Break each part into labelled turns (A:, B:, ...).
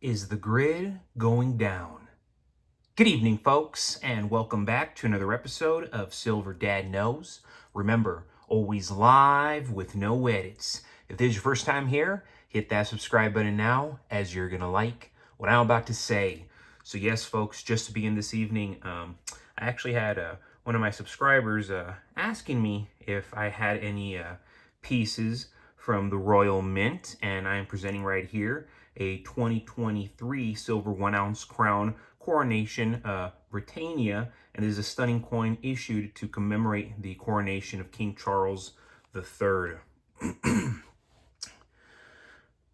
A: Is the grid going down? Good evening, folks, and welcome back to another episode of Silver Dad Knows. Remember, always live with no edits. If this is your first time here, hit that subscribe button now, as you're going to like what I'm about to say. So yes, folks, just to begin this evening, I actually had one of my subscribers asking me if I had any pieces from the Royal Mint, and I am presenting right here a 2023 silver 1 ounce crown Coronation Britannia, and this is a stunning coin issued to commemorate the coronation of King Charles III.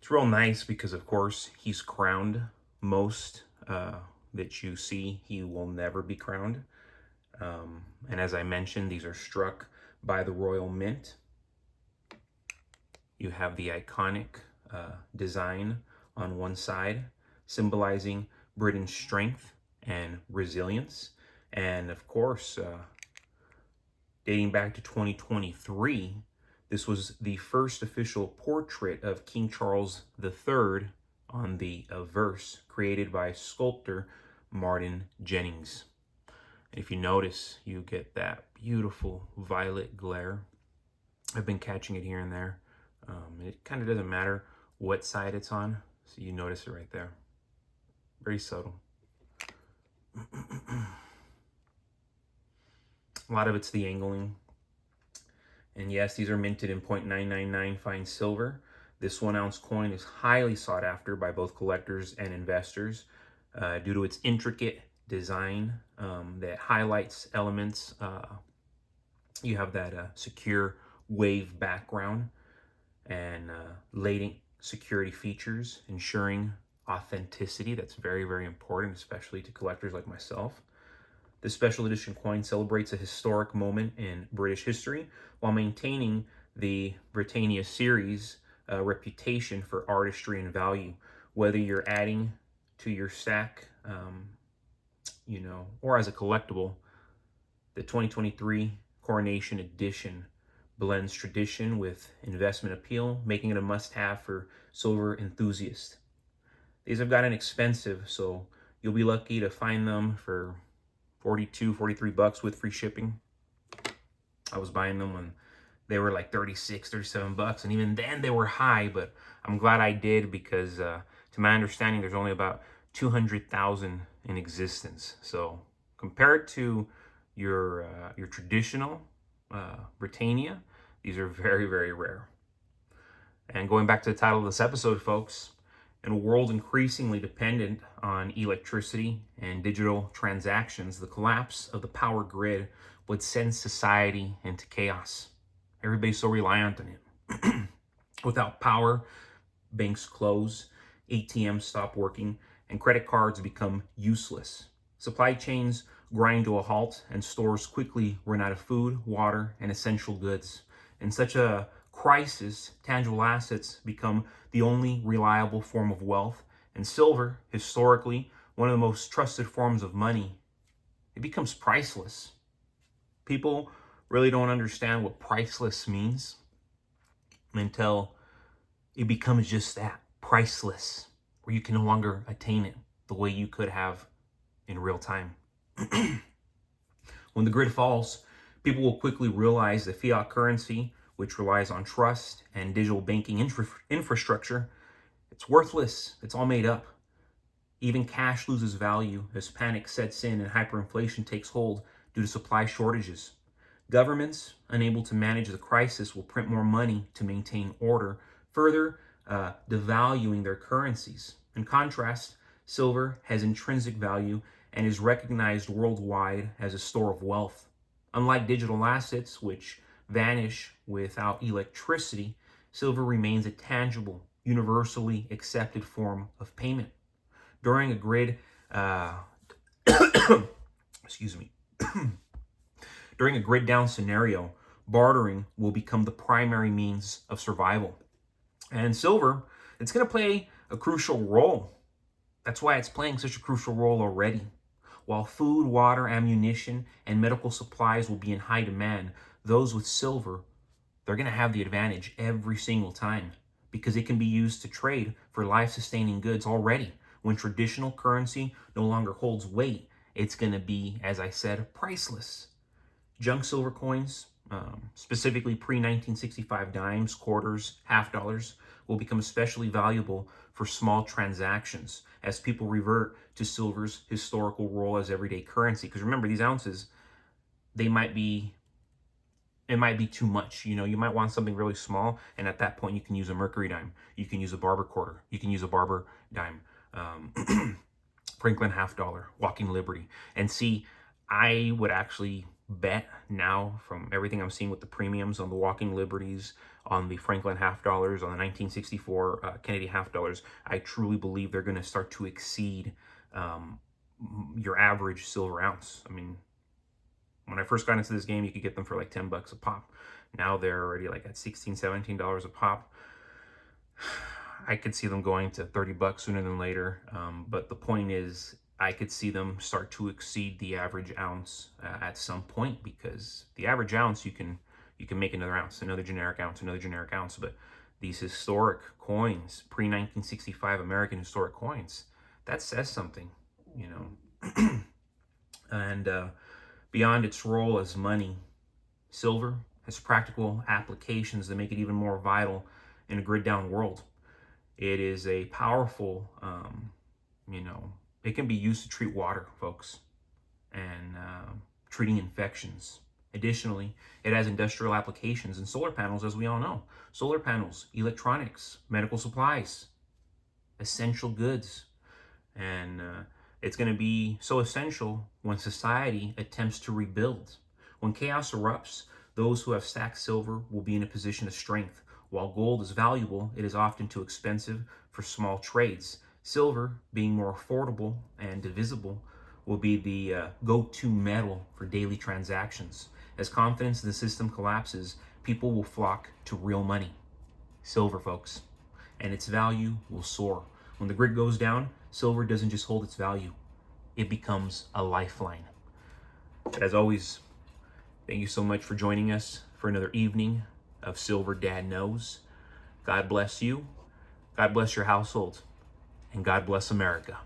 A: It's real nice because, of course, he's crowned. Most that you see, he will never be crowned. And as I mentioned, these are struck by the Royal Mint. You have the iconic design on one side, symbolizing Britain's strength and resilience. And of course, dating back to 2023, this was the first official portrait of King Charles III on the Averse, created by sculptor Martin Jennings. And if you notice, you get that beautiful violet glare. I've been catching it here and there. It kind of doesn't matter what side it's on, so you notice it right there. Very subtle. A lot of it's the angling. And yes, these are minted in 0.999 fine silver. This 1 ounce coin is highly sought after by both collectors and investors due to its intricate design that highlights elements. You have that secure wave background and latent security features, ensuring authenticity. That's very, very important, especially to collectors like myself. This special edition coin celebrates a historic moment in British history while maintaining the Britannia series reputation for artistry and value. Whether you're adding to your stack, or as a collectible, the 2023 Coronation Edition blends tradition with investment appeal, making it a must-have for silver enthusiasts. These have gotten expensive, so you'll be lucky to find them for $42-$43 with free shipping. I was buying them when they were like $36-$37, and even then they were high, but I'm glad I did because to my understanding, there's only about 200,000 in existence. So compared to your traditional Britannia, these are very, very rare. And going back to the title of this episode, folks, in a world increasingly dependent on electricity and digital transactions, the collapse of the power grid would send society into chaos. Everybody's so reliant on it. Without power, banks close, ATMs stop working, and credit cards become useless. Supply chains grind to a halt, and stores quickly run out of food, water, and essential goods. In such a crisis, tangible assets become the only reliable form of wealth, and silver, historically one of the most trusted forms of money, it becomes priceless. People really don't understand what priceless means until it becomes just that, priceless, where you can no longer attain it the way you could have in real time. When the grid falls, people will quickly realize that fiat currency, which relies on trust and digital banking infrastructure, it's worthless. It's all made up. Even cash loses value as panic sets in and hyperinflation takes hold due to supply shortages. Governments, unable to manage the crisis, will print more money to maintain order, further devaluing their currencies. In contrast, silver has intrinsic value and is recognized worldwide as a store of wealth. Unlike digital assets, which vanish without electricity, silver remains a tangible, universally accepted form of payment. During a grid, during a grid down scenario, bartering will become the primary means of survival. And silver, it's going to play a crucial role. That's why it's playing such a crucial role already. While food, water, ammunition, and medical supplies will be in high demand, those with silver, they're going to have the advantage every single time because it can be used to trade for life-sustaining goods already When traditional currency no longer holds weight, it's going to be, as I said, priceless. Junk silver coins, specifically pre-1965 dimes, quarters, half dollars, will become especially valuable for small transactions as people revert to silver's historical role as everyday currency. Because remember, these ounces, they might be, it might be too much. You know, you might want something really small, and at that point, you can use a mercury dime, you can use a barber quarter, you can use a barber dime, Franklin half dollar, Walking Liberty. And see, I would actually bet now, from everything I'm seeing with the premiums on the Walking Liberties, on the Franklin half dollars, on the 1964 Kennedy half dollars, I truly believe they're going to start to exceed your average silver ounce. I mean, when I first got into this game, you could get them for like 10 bucks a pop. Now they're already like at 16, $17 a pop. I could see them going to 30 bucks sooner than later. But the point is, I could see them start to exceed the average ounce at some point, because the average ounce, you can make another ounce, another generic ounce, another generic ounce. But these historic coins, pre-1965 American historic coins, that says something, you know. And beyond its role as money, silver has practical applications that make it even more vital in a grid-down world. It is a powerful, it can be used to treat water, folks, and treating infections. Additionally, it has industrial applications in solar panels, as we all know. Solar panels, electronics, medical supplies, essential goods. And it's going to be so essential when society attempts to rebuild. When chaos erupts, those who have stacked silver will be in a position of strength. While gold is valuable, it is often too expensive for small trades. Silver, being more affordable and divisible, will be the go-to metal for daily transactions. As confidence in the system collapses, people will flock to real money, silver, folks, and its value will soar. When the grid goes down, silver doesn't just hold its value, it becomes a lifeline. As always, thank you so much for joining us for another evening of Silver Dad Knows. God bless you, God bless your household, and God bless America.